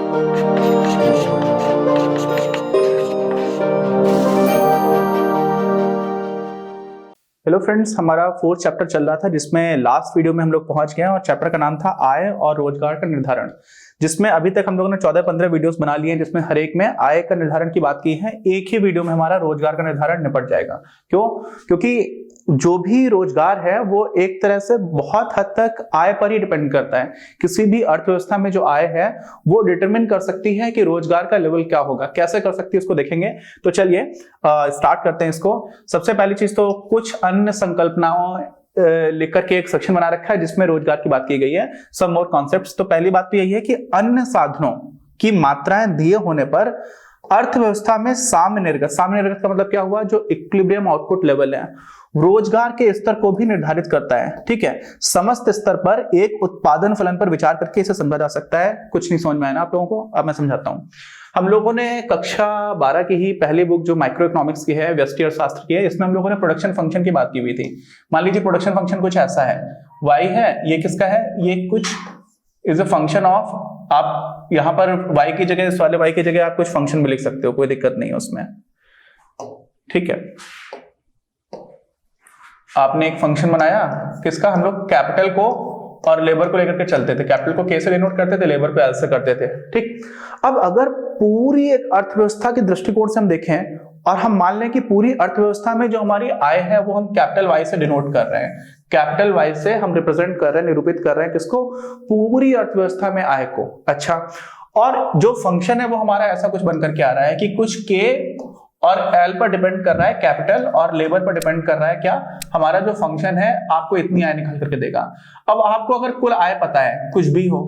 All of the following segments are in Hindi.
हेलो फ्रेंड्स, हमारा फोर्थ चैप्टर चल रहा था जिसमें लास्ट वीडियो में हम लोग पहुंच गए हैं और चैप्टर का नाम था आय और रोजगार का निर्धारण, जिसमें अभी तक हम लोगों ने 14-15 वीडियोस बना लिए हैं जिसमें हर एक में आय का निर्धारण की बात की है। एक ही वीडियो में हमारा रोजगार का निर्धारण निपट जाएगा। क्यों? क्योंकि जो भी रोजगार है वो एक तरह से बहुत हद तक आय पर ही डिपेंड करता है। किसी भी अर्थव्यवस्था में जो आय है वो डिटरमिन कर सकती है कि रोजगार का लेवल क्या होगा। कैसे कर सकती है उसको देखेंगे। तो चलिए स्टार्ट करते हैं इसको। सबसे पहली चीज तो कुछ अन्य संकल्पनाओं लेकर के एक सेक्शन बना रखा है जिसमें रोजगार की बात की गई है। सम मोर कॉन्सेप्ट्स। तो पहली बात तो यही है कि अन्य साधनों की मात्राएं दिए होने पर अर्थव्यवस्था में साम्य निर्गत का मतलब क्या हुआ? जो इक्विलिब्रियम आउटपुट लेवल है रोजगार के स्तर को भी निर्धारित करता है। ठीक है, समस्त स्तर पर एक उत्पादन फलन पर विचार करके इसे समझा जा सकता है। कुछ नहीं समझ में आया ना आप लोगों को? अब मैं समझाता हूं। हम लोगों ने कक्षा 12 की ही पहली बुक जो माइक्रो इकोनॉमिक्स की है, व्यष्टि अर्थशास्त्र की है, इसमें हम लोगों ने प्रोडक्शन फंक्शन की बात की हुई थी। मान लीजिए प्रोडक्शन फंक्शन कुछ ऐसा है, y है, ये किसका है? ये कुछ इज अ फंक्शन ऑफ, आप यहां पर y की जगह, इस वाले y की जगह आप कुछ फंक्शन भी लिख सकते हो, कोई दिक्कत नहीं है उसमें। ठीक है, आपने एक फंक्शन बनाया किसका? हम लोग कैपिटल को और लेबर को लेकर के चलते थे। कैपिटल को कैसे डिनोट करते थे? लेबर को एल से करते थे। ठीक, अब अगर पूरी एक अर्थव्यवस्था के दृष्टिकोण से हम देखें और हम मान लें कि पूरी अर्थव्यवस्था में जो हमारी आय है वो हम कैपिटल वाई से डिनोट कर रहे हैं, कैपिटल वाई से हम रिप्रेजेंट कर रहे हैं, निरूपित कर रहे हैं किसको? पूरी अर्थव्यवस्था में आय को। अच्छा, और जो फंक्शन है वो हमारा ऐसा कुछ बनकर के आ रहा है कि कुछ के और एल पर डिपेंड कर रहा है कैपिटल, और लेबर पर डिपेंड कर रहा है क्या? हमारा जो फंक्शन है आपको इतनी आय निकाल करके देगा। अब आपको अगर कुल आय पता है, कुछ भी हो,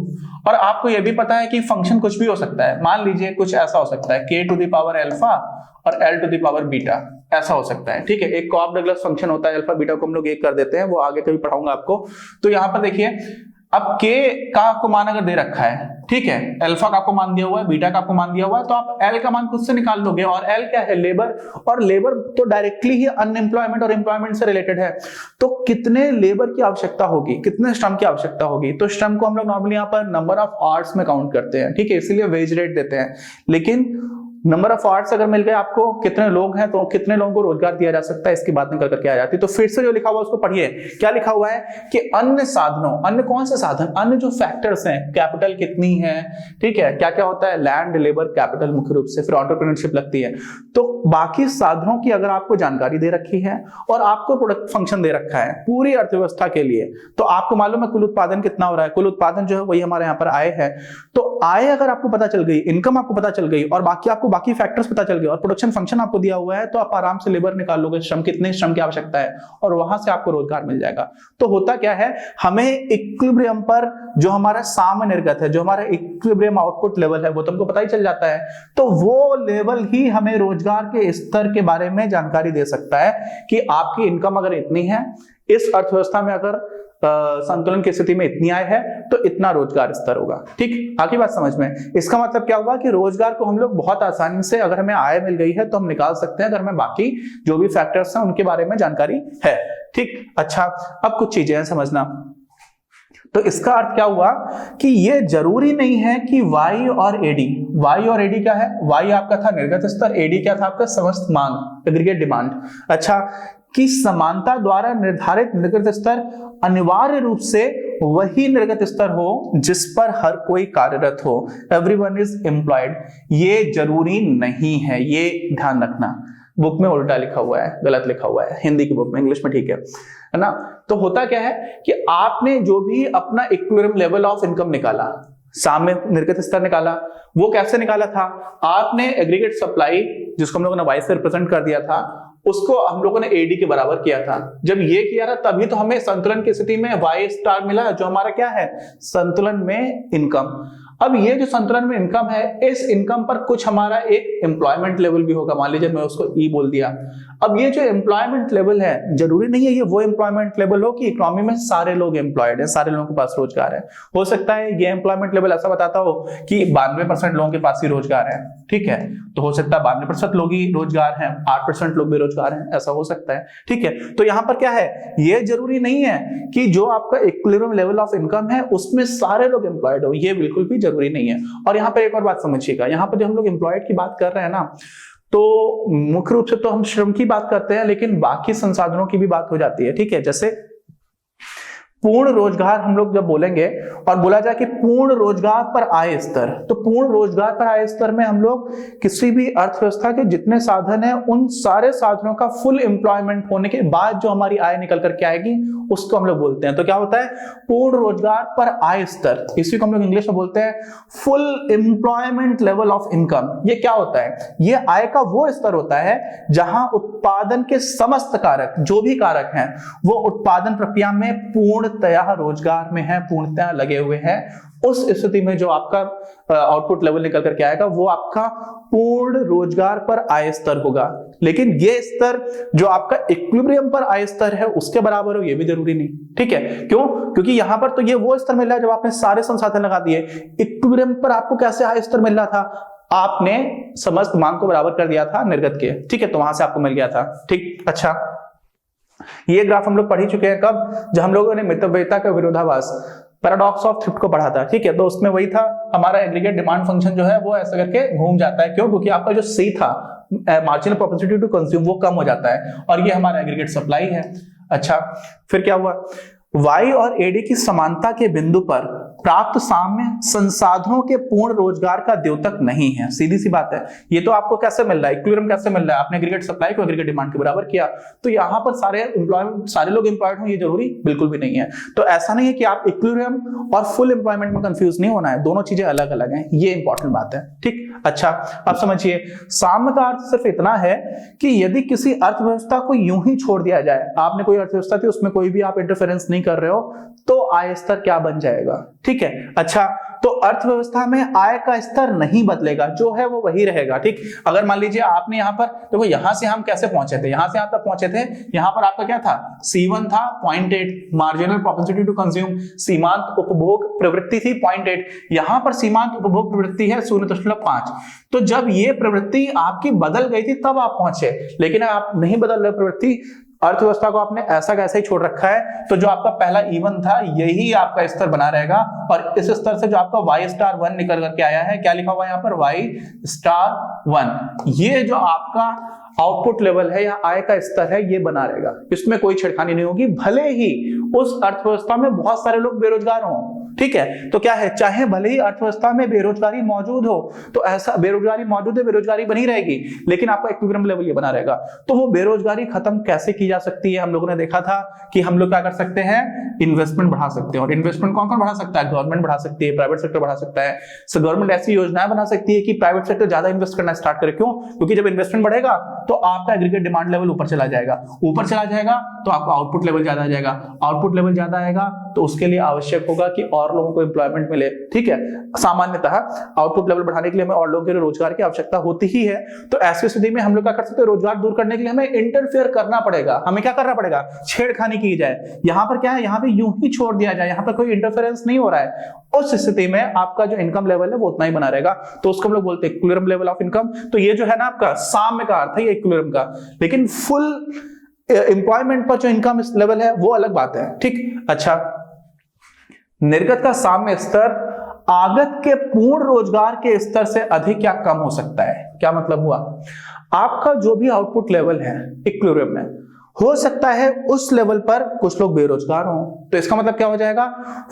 और आपको यह भी पता है कि फंक्शन कुछ भी हो सकता है, मान लीजिए कुछ ऐसा हो सकता है k to the power alpha और l to the power beta, ऐसा हो सकता है। ठीक है, एक कॉप डगलस फंक्शन होता है, अल्फा बीटा को हम लोग एक कर देते हैं, वो आगे कभी पढ़ाऊंगा आपको। तो यहां पर देखिए, अब k का आपको मान अगर दे रखा है, ठीक है, अल्फा का आपको मान दिया हुआ है, बीटा का आपको मान दिया हुआ है, तो आप l का मान खुद से निकाल लोगे। और l क्या है? लेबर, और लेबर तो डायरेक्टली ही अनएम्प्लॉयमेंट और एम्प्लॉयमेंट से रिलेटेड है। तो कितने लेबर की आवश्यकता होगी, कितने श्रम की आवश्यकता होगी? तो श्रम को हम लोग नॉर्मली यहाँ पर नंबर ऑफ आवर्स में काउंट करते हैं। ठीक है, इसीलिए वेज रेट देते हैं। लेकिन नंबर ऑफ आवर्स अगर मिल गए आपको, कितने लोग हैं तो कितने लोगों को रोजगार दिया जा सकता है, इसकी बात निकल करके आ जाती है। तो फिर से जो लिखा हुआ है उसको पढ़िए। क्या लिखा हुआ है कि अन्य साधनों, अन्य कौन से साधन? अन्य जो फैक्टर्स हैं, कैपिटल कितनी है, ठीक है, क्या क्या होता है? लैंड, लेबर, कैपिटल मुख्य रूप से, फिर एंटरप्रेन्योरशिप लगती है। तो बाकी साधनों की अगर आपको जानकारी दे रखी है और आपको प्रोडक्ट फंक्शन दे रखा है पूरी अर्थव्यवस्था के लिए, तो आपको मालूम है कुल उत्पादन कितना हो रहा है। कुल उत्पादन जो है वही हमारे यहाँ पर आय है। तो आय अगर आपको पता चल गई, इनकम आपको पता चल गई, और बाकी आपको बाकी फैक्टर्स पता चल गए, और प्रोडक्शन फंक्शन आपको दिया हुआ है, तो आप आराम से लेबर निकाल लोगे, श्रम कितने श्रम की आवश्यकता है, और वहां से आपको रोजगार मिल जाएगा। तो होता क्या है, हमें इक्विलिब्रियम पर जो हमारा साम्य निर्गत है, जो हमारा इक्विलिब्रियम आउटपुट लेवल है, वो तुमको पता ही चल जाता है। तो वो लेवल ही हमें रोजगार के स्तर के बारे में जानकारी दे सकता है कि आपकी इनकम अगर इतनी है, इस अर्थव्यवस्था में अगर संतुलन की स्थिति में इतनी आय है, तो इतना रोजगार स्तर होगा। ठीक, आगे बात समझ में? इसका मतलब क्या हुआ कि रोजगार को हम लोग बहुत आसानी से, अगर हमें आय मिल गई है तो हम निकाल सकते हैं, अगर हमें बाकी जो भी फैक्टर्स हैं उनके बारे में जानकारी है। ठीक, अच्छा, अब कुछ चीजें हैं समझना। तो इसका अर्थ क्या हुआ कि ये जरूरी नहीं है कि y और AD क्या है? y आपका था निर्गत स्तर, AD क्या था? आपका समस्त मांग, एग्रीगेट डिमांड। अच्छा, कि समानता द्वारा निर्धारित निर्गत स्तर अनिवार्य रूप से वही निर्गत स्तर हो जिस पर हर कोई कार्यरत हो, एवरीवन इज एम्प्लॉयड। ये जरूरी नहीं है, ये ध्यान रखना। बुक में उल्टा लिखा हुआ है, गलत लिखा हुआ है, हिंदी की बुक में, इंग्लिश में ठीक है ना? तो होता क्या है कि आपने जो भी अपना इक्विलिब्रियम लेवल ऑफ इनकम निकाला, साम्य निर्गत स्तर निकाला, वो कैसे निकाला था? आपने एग्रीगेट सप्लाई, जिसको हम लोगों ने वाई से रिप्रेजेंट कर दिया था, उसको हम लोगों ने AD के बराबर किया था। जब ये किया था तभी तो हमें संतुलन की स्थिति में Y स्टार मिला, जो हमारा क्या है? संतुलन में इनकम। अब ये जो संतुलन में इनकम है, इस इनकम पर कुछ हमारा एक एम्प्लॉयमेंट लेवल भी होगा। मान लीजिए मैं उसको E बोल दिया। अब ये जो एम्प्लॉयमेंट लेवल है, जरूरी नहीं है ये वो एम्प्लॉयमेंट लेवल हो कि इकोनॉमी में सारे लोग एम्प्लॉयड है, सारे लोगों के पास रोजगार है। हो सकता है ये एम्प्लॉयमेंट लेवल ऐसा बताता हो कि 92% लोगों के पास ही रोजगार है। ठीक है, तो हो सकता है 92% लोग ही रोजगार हैं, 8% लोग बेरोजगार हैं, ऐसा हो सकता है। ठीक है, तो यहाँ पर क्या है, ये जरूरी नहीं है कि जो आपका इक्विलिब्रियम लेवल ऑफ इनकम है उसमें सारे लोग एम्प्लॉयड हो, ये बिल्कुल भी जरूरी नहीं है। और यहाँ पर एक और बात समझिएगा, यहाँ पर जब हम लोग एम्प्लॉयड की बात कर रहे हैं ना, तो मुख्य रूप से तो हम श्रम की बात करते हैं, लेकिन बाकी संसाधनों की भी बात हो जाती है। ठीक है, जैसे पूर्ण रोजगार हम लोग जब बोलेंगे और बोला जाए कि पूर्ण रोजगार पर आय स्तर, तो पूर्ण रोजगार पर आय स्तर में हम लोग किसी भी अर्थव्यवस्था के जितने साधन हैं उन सारे साधनों का फुल एम्प्लॉयमेंट होने के बाद जो हमारी आय निकल करके आएगी उसको हम लोग बोलते हैं। तो क्या होता है, पूर्ण रोजगार पर आय स्तर, इसी को हम लोग इंग्लिश में बोलते हैं full employment level of income. ये क्या होता है, ये आय का वो स्तर होता है जहां उत्पादन के समस्त कारक, जो भी कारक हैं, वो उत्पादन प्रक्रिया में पूर्णतया रोजगार में है, पूर्णतया लगे हुए हैं। उस स्थिति में जो आपका आउटपुट लेवल निकल करके आएगा वो आपका पूर्ण रोजगार पर आय स्तर होगा। लेकिन ये स्तर जो आपका इक्विलिब्रियम पर आय स्तर है उसके बराबर हो ये भी जरूरी नहीं। ठीक है, क्यों? क्योंकि यहां पर तो ये वो स्तर मिल रहा है जब आपने सारे संसाधन लगा दिए। इक्विलिब्रियम पर आपको कैसे आय स्तर मिल रहा था, आपने समस्त मांग को बराबर कर दिया था निर्गत के। ठीक है, तो वहां से आपको मिल गया था। ठीक, अच्छा, ये ग्राफ हम लोग पढ़ ही चुके हैं कब, जब हम लोगों ने मितव्ययिता का विरोधाभास, पैराडॉक्स ऑफ थ्रिफ्ट को पढ़ा था। ठीक है, तो उसमें वही था, हमारा एग्रीगेट डिमांड फंक्शन जो है वो ऐसे करके घूम जाता है। क्यों? क्योंकि आपका जो सी था, मार्जिनल प्रोपेंसिटी टू कंज्यूम, वो कम हो जाता है और ये हमारा एग्रीगेट सप्लाई है। अच्छा, फिर क्या हुआ, वाई और एडी की समानता के बिंदु पर प्राप्त साम्य संसाधनों के पूर्ण रोजगार का द्योतक नहीं है। सीधी सी बात है, ये तो आपको कैसे मिल रहा है, इक्विलिब्रियम कैसे मिल रहा है, आपने एग्रीगेट सप्लाई को एग्रीगेट डिमांड के बराबर किया। तो यहाँ पर सारे लोग एम्प्लॉयड हो ये जरूरी बिल्कुल भी नहीं है। तो ऐसा नहीं है कि आप इक्विलिब्रियम और फुल एम्प्लॉयमेंट में कंफ्यूज नहीं होना है, दोनों चीजें अलग अलग हैं, ये इंपॉर्टेंट बात है। ठीक, अच्छा, अब समझिए, साम्य का अर्थ सिर्फ इतना है कि यदि किसी अर्थव्यवस्था को यूं ही छोड़ दिया जाए, आपने कोई अर्थव्यवस्था थी उसमें कोई भी आप इंटरफेरेंस नहीं कर रहे हो, तो आय स्तर क्या बन जाएगा। ठीक है, अच्छा, तो अर्थव्यवस्था में आय का स्तर नहीं बदलेगा, जो है वो वही रहेगा। ठीक, अगर मान लीजिए आपने यहाँ पर देखो, यहां से हम कैसे पहुंचे थे, यहां से यहां तक पहुंचे थे, यहां पर आपका क्या था, C1 था 0.8, मार्जिनल प्रोपेंसिटी टू कंज्यूम, सीमांत उपभोग प्रवृत्ति थी 0.8, यहां पर सीमांत उपभोग प्रवृत्ति है 0.5। तो जब ये प्रवृत्ति आपकी बदल गई थी तब आप पहुंचे, लेकिन आप नहीं बदल रहे प्रवृत्ति, अर्थव्यवस्था को आपने ऐसा कैसे ही छोड़ रखा है, तो जो आपका पहला E1 था यही आपका स्तर बना रहेगा। और इस स्तर से जो आपका Y*1 निकल करके आया है, क्या लिखा हुआ है यहाँ पर, Y*1, ये जो आपका आउटपुट लेवल है या आय का स्तर है ये बना रहेगा, इसमें कोई छेड़खानी नहीं होगी, भले ही उस अर्थव्यवस्था में बहुत सारे लोग बेरोजगार हों। ठीक है, तो क्या है, चाहे भले ही अर्थव्यवस्था में बेरोजगारी मौजूद हो, तो ऐसा बेरोजगारी मौजूद है, बेरोजगारी बनी रहेगी, लेकिन आपका इक्विलिब्रियम लेवल ये बना रहेगा। तो वो बेरोजगारी खत्म कैसे की जा सकती है, हम लोगों ने देखा था कि हम लोग क्या कर सकते हैं, इन्वेस्टमेंट बढ़ा सकते हैं। और इन्वेस्टमेंट कौन कौन बढ़ा सकता है, गवर्नमेंट बढ़ा सकती है, प्राइवेट सेक्टर बढ़ा सकता है। सो गवर्नमेंट ऐसी योजनाएं बना सकती है कि प्राइवेट सेक्टर ज्यादा इन्वेस्ट करना स्टार्ट करे। क्यों? क्योंकि जब इन्वेस्टमेंट बढ़ेगा तो आपका एग्रीगेट डिमांड लेवल ऊपर चला जाएगा, ऊपर चला जाएगा तो आपका आउटपुट लेवल ज्यादा आ जाएगा, आउटपुट लेवल ज्यादा आएगा तो उसके लिए आवश्यक होगा कि और लोगों को एम्प्लॉयमेंट मिले। ठीक है, सामान्यतः आउटपुट लेवल बढ़ाने के लिए हमें और लोगों के रोजगार की आवश्यकता होती ही है। तो ऐसी स्थिति में हम लोग क्या कर सकते हैं, रोजगार दूर करने के लिए हमें इंटरफेयर करना पड़ेगा। हमें क्या करना पड़ेगा, छेड़खानी की जाए। यहां पर क्या है, यहां पे यूं ही छोड़ दिया जाए, यहां पर कोई इंटरफेरेंस नहीं हो रहा है, उस स्थिति में आपका जो इनकम लेवल है वो उतना ही बना रहेगा। तो उसको हम लोग बोलते हैं इक्विलिब्रियम लेवल ऑफ इनकम। तो ये जो है ना आपका साम्य का अर्थ है ये इक्विलिब्रियम का, लेकिन फुल एम्प्लॉयमेंट पर जो इनकम लेवल है वो अलग बात है। ठीक, अच्छा, निर्गत का साम्य स्तर आगत के पूर्ण रोजगार के स्तर से अधिक या कम हो सकता है। क्या मतलब हुआ, आपका जो भी आउटपुट लेवल है इक्विलिब्रियम में, हो सकता है उस लेवल पर कुछ लोग बेरोजगार हों, तो इसका मतलब क्या हो जाएगा,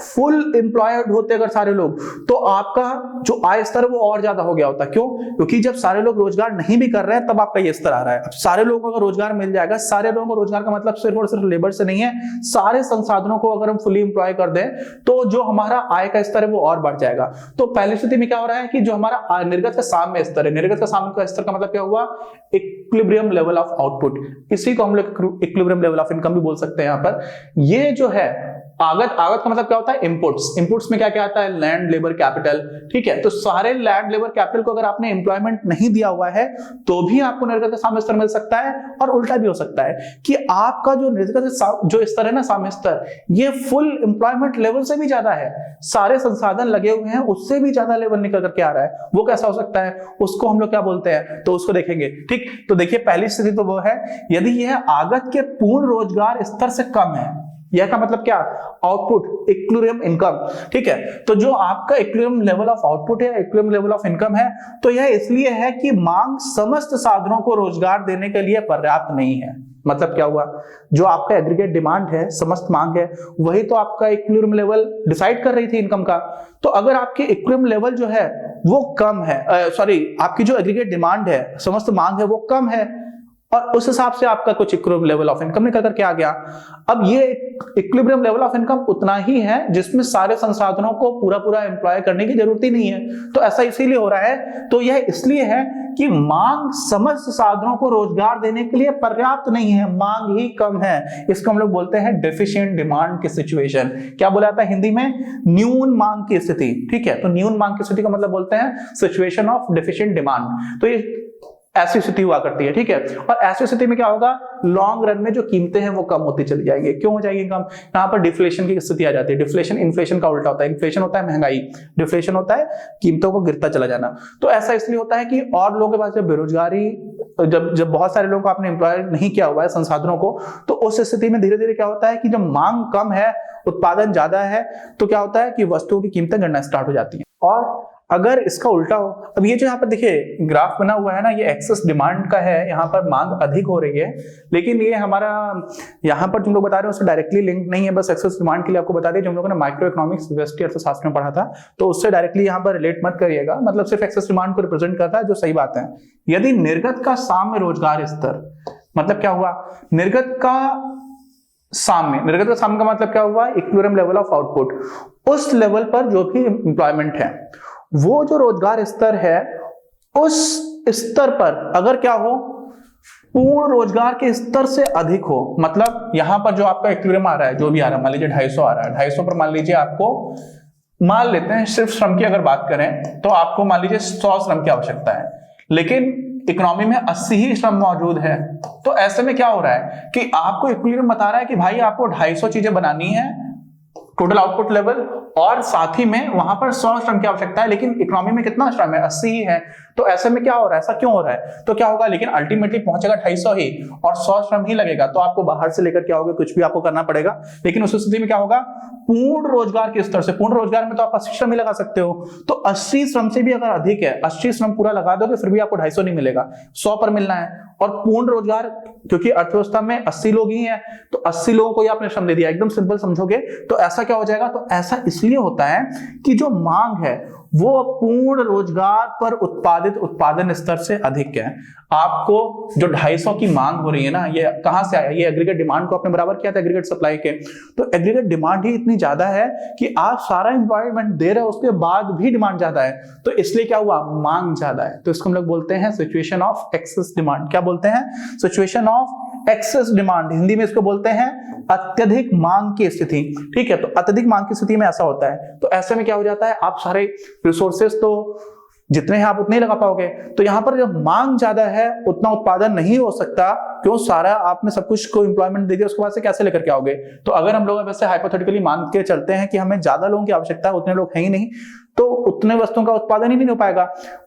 फुल एम्प्लॉयड होते अगर सारे लोग, तो आपका जो आय स्तर है वो और ज्यादा हो गया होता। क्यों? क्योंकि जब सारे लोग रोजगार नहीं भी कर रहे हैं तब आपका ये स्तर आ रहा है। अब सारे लोगों को रोजगार मिल जाएगा, सारे लोगों को रोजगार का मतलब सिर्फ और सिर्फ लेबर से नहीं है, सारे संसाधनों को अगर हम फुली एम्प्लॉय कर दें तो जो हमारा आय का स्तर है वो और बढ़ जाएगा। तो पहली स्थिति में क्या हो रहा है कि जो हमारा निर्गत का साम्य स्तर है, निर्गत का साम्य का स्तर का मतलब क्या हुआ, इक्विलिब्रियम लेवल ऑफ आउटपुट, इसी को हम लोग इक्विलिब्रियम लेवल ऑफ इनकम भी बोल सकते हैं। यहां पर ये जो है आगत का मतलब क्या होता है, इनपुट्स में क्या क्या आता है, लैंड, लेबर, कैपिटल। ठीक है, तो सारे लैंड, लेबर, कैपिटल को अगर आपने एम्प्लॉयमेंट नहीं दिया हुआ है तो भी आपको निर्गत का साम्य स्तर मिल सकता है, और उल्टा भी हो सकता है कि आपका जो निर्गत जो स्तर है ना, साम्य स्तर, ये फुल एम्प्लॉयमेंट लेवल से भी ज्यादा है, सारे संसाधन लगे हुए हैं उससे भी ज्यादा लेवल निकल करके आ रहा है। वो कैसा हो सकता है, उसको हम लोग क्या बोलते हैं, तो उसको देखेंगे। ठीक, तो देखिए पहली स्थिति तो वो है यदि यह आगत के पूर्ण रोजगार स्तर से कम है, यह का मतलब क्या, आउटपुट, इक्विलिब्रियम इनकम, ठीक है। तो जो आपका इक्विलिब्रियम लेवल ऑफ आउटपुट है, इक्विलिब्रियम लेवल ऑफ इनकम है, तो यह इसलिए है कि मांग समस्त साधनों को रोजगार देने के लिए पर्याप्त नहीं है। मतलब क्या हुआ, जो आपका एग्रीगेट डिमांड है, समस्त मांग है, वही तो आपका इक्विलिब्रियम लेवल डिसाइड कर रही थी इनकम का। तो अगर आपकी इक्विलिब्रियम लेवल जो है वो कम है, आपकी जो एग्रीगेट डिमांड है, समस्त मांग है, वो कम है, और उस हिसाब से आपका कुछ इक्विलिब्रियम लेवल ऑफ इनकम निकल करके आ गया। अब ये इक्विलिब्रियम लेवल ऑफ इनकम उतना ही है जिसमें सारे संसाधनों को पूरा पूरा एम्प्लॉय करने की जरूरत ही नहीं है। तो ऐसा इसीलिए हो रहा है, तो यह इसलिए है कि मांग समस्त साधनों को रोजगार देने के लिए पर्याप्त नहीं है, मांग ही कम है। इसको हम लोग बोलते हैं डेफिशिएंट डिमांड की सिचुएशन। क्या बोला जाता है हिंदी में, न्यून मांग की स्थिति, ठीक है। तो न्यून मांग की स्थिति का मतलब बोलते हैं सिचुएशन ऑफ डेफिशिएंट डिमांड। तो ये ऐसी स्थिति हुआ करती है, ठीक है। और ऐसी स्थिति में क्या होगा, लॉन्ग रन में जो कीमतें हैं वो कम होती चली जाएंगी। क्यों हो जाएगी कम, यहाँ पर डिफ्लेशन की स्थिति आ जाती है। डिफ्लेशन इन्फ्लेशन का उल्टा होता है। इन्फ्लेशन होता है महंगाई, डिफ्लेशन होता है कीमतों को गिरता चला जाना। तो ऐसा इसलिए होता है कि और लोगों के पास जब बेरोजगारी, जब बहुत सारे लोगों को आपने एम्प्लॉय नहीं किया हुआ है संसाधनों को, तो उस स्थिति में धीरे धीरे क्या होता है कि जब मांग कम है, उत्पादन ज्यादा है, तो क्या होता है कि वस्तुओं की कीमतें गिरना स्टार्ट हो जाती है। और अगर इसका उल्टा हो, अब ये जो यहाँ पर देखिए ग्राफ बना हुआ है ना, ये एक्सेस डिमांड का है, यहाँ पर मांग अधिक हो रही है, लेकिन ये हमारा यहाँ पर तुम लोग बता रहे हो उससे डायरेक्टली लिंक नहीं है, बस एक्सेस डिमांड के लिए आपको बता दिया। जो हम लोगों ने माइक्रो इकोनॉमिक्स व्यष्टि अर्थशास्त्र में पढ़ा था, तो उससे डायरेक्टली यहाँ पर रिलेट मत करिएगा, मतलब सिर्फ एक्सेस डिमांड को रिप्रेजेंट करता है, जो सही बात है। यदि निर्गत का साम्य रोजगार स्तर, मतलब क्या हुआ, निर्गत का साम्य, निर्गत का साम्य का मतलब क्या हुआ, इक्विलिब्रियम लेवल ऑफ आउटपुट, उस लेवल पर जो भी एम्प्लॉयमेंट है, वो जो रोजगार स्तर है, उस स्तर पर अगर क्या हो, पूर्ण रोजगार के स्तर से अधिक हो, मतलब यहां पर जो आपका इक्विलिब्रियम आ रहा है, जो भी आ रहा है, मान लीजिए 250 आ रहा है, 250 पर मान लीजिए आपको, मान लेते हैं सिर्फ श्रम की अगर बात करें तो आपको मान लीजिए 100 श्रम की आवश्यकता है, लेकिन इकोनॉमी में 80 ही श्रम मौजूद है। तो ऐसे में क्या हो रहा है कि आपको इक्विलिब्रियम बता रहा है कि भाई आपको 250 चीजें बनानी है, टोटल आउटपुट लेवल, और साथ ही में वहां पर 100 श्रम की आवश्यकता है, लेकिन इकोनॉमी में कितना श्रम है, 80 ही है। तो ऐसे में क्या हो रहा है, ऐसा क्यों हो रहा है, तो क्या होगा, लेकिन अल्टीमेटली पहुंचेगा 250 ही, और 100 श्रम ही लगेगा, तो आपको बाहर से लेकर क्या होगा, कुछ भी आपको करना पड़ेगा। लेकिन उस स्थिति में क्या होगा, पूर्ण रोजगार के स्तर से, पूर्ण रोजगार में तो आप 80 श्रम ही लगा सकते हो, तो 80 श्रम से भी अगर अधिक है, 80 श्रम पूरा लगा दोगे फिर भी आपको 250 नहीं मिलेगा, 100 पर मिलना है। और पूर्ण रोजगार, क्योंकि अर्थव्यवस्था में 80 लोग ही हैं, तो 80 लोगों को ही आपने श्रम दे दिया, एकदम सिंपल समझोगे तो ऐसा क्या हो जाएगा। तो ऐसा इसलिए होता है कि जो मांग है वो पूर्ण रोजगार पर उत्पादित उत्पादन स्तर से अधिक है। आपको जो 250 की मांग हो रही है ना, ये कहां से आया, ये एग्रीगेट डिमांड को आपने बराबर किया था एग्रीगेट सप्लाई के, तो एग्रीगेट डिमांड ही इतनी ज्यादा है कि आप सारा एम्प्लॉयमेंट दे रहे हो, उसके बाद भी डिमांड ज्यादा है, तो इसलिए क्या हुआ, मांग ज्यादा है। तो इसको हम लोग बोलते हैं सिचुएशन ऑफ एक्सेस डिमांड। क्या बोलते हैं, situation of excess demand, Hindi में इसको बोलते हैं अत्यधिक मांग की स्थिति, ठीक है। तो अत्यधिक मांग की स्थिति में ऐसा होता है, तो ऐसे में क्या हो जाता है, आप सारे रिसोर्सेस तो जितने हैं आप उतने ही लगा पाओगे, तो यहां पर जब मांग ज्यादा है उतना उत्पादन नहीं हो सकता, क्यों, सारा आपने सब कुछ को एम्प्लॉयमेंट दे दिया, उसके बाद से कैसे लेकर के आओगे। तो अगर हम लोग वैसे हाइपोथेटिकली मान के चलते हैं कि हमें ज्यादा लोगों की आवश्यकता है, उतने लोग हैं ही नहीं, तो उतने वस्तुओं का उत्पादन ही नहीं हो पाएगा,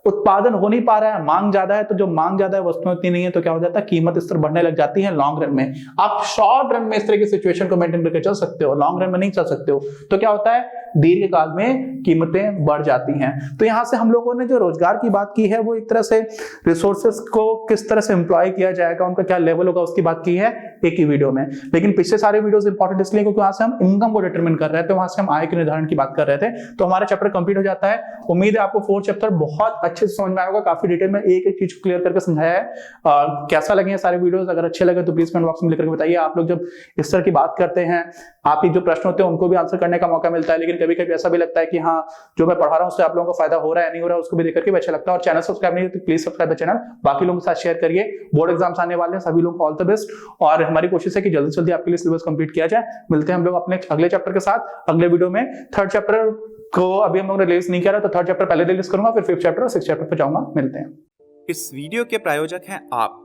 उत्पादन हो नहीं पा रहा है, मांग ज्यादा है, तो जो मांग ज्यादा है वस्तुएं उतनी नहीं है, तो क्या हो जाता है, कीमत स्तर बढ़ने लग जाती है लॉन्ग रन में। आप शॉर्ट रन में इस तरह की सिचुएशन को मेंटेन करके चल सकते हो, लॉन्ग रन में नहीं चल सकते हो, तो क्या होता है, दीर्घ काल में कीमतें बढ़ जाती हैं। तो यहां से हम लोगों ने जो रोजगार की बात की है, वो एक तरह से रिसोर्सेस को किस तरह से एम्प्लॉय किया जाएगा, उनका क्या लेवल होगा, उसकी बात की है एक ही वीडियो में। लेकिन पिछले सारे वीडियोस इंपॉर्टेंट इसलिए क्योंकि वहां से हम इनकम को डिटरमिन कर रहे थे, वहां से हम आय के निर्धारण की बात कर रहे थे, तो हमारा चैप्टर कंप्लीट हो जाता है। उम्मीद है आपको 4th चैप्टर बहुत अच्छे से समझ में आया होगा, काफी डिटेल में एक एक चीज को क्लियर करके समझाया है। कैसा लगे सारे वीडियोस, अगर अच्छे लगे तो प्लीज कमेंट बॉक्स में लिख करके बताइए। आप लोग जब इस तरह की बात करते हैं, आपके जो प्रश्न होते हैं उनको भी आंसर करने का मौका मिलता है, लेकिन कभी कभी ऐसा भी लगता है कि हाँ जो मैं पढ़ा रहा हूँ उससे आप लोगों को फायदा हो रहा है नहीं हो रहा है, उसको भी देख करके भी अच्छा लगता है। और चैनल सब्सक्राइब नहीं है तो प्लीज सब्सक्राइब द चैनल, बाकी लोगों के साथ शेयर करिए। बोर्ड एग्जाम्स आने वाले हैं, सभी लोगों को ऑल द बेस्ट, और हमारी कोशिश है कि जल्दी से जल्दी आपके लिए सिलेबस कंप्लीट किया जाए। मिलते हैं हम लोग अपने अगले चैप्टर के साथ अगले वीडियो में। 3rd चैप्टर को अभी हम लोग ने रिलीज नहीं किया, तो 3rd चैप्टर पहले रिलीज करूंगा, फिर 5th चैप्टर और 6th चैप्टर पे जाऊंगा। मिलते हैं। इस वीडियो के प्रायोजक हैं आप,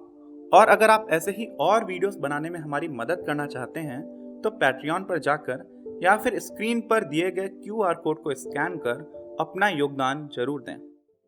और अगर आप ऐसे ही और वीडियोस बनाने में हमारी मदद करना चाहते हैं तो पैट्रियन पर जाकर या फिर स्क्रीन पर दिए गए QR कोड को स्कैन कर अपना योगदान जरूर दें।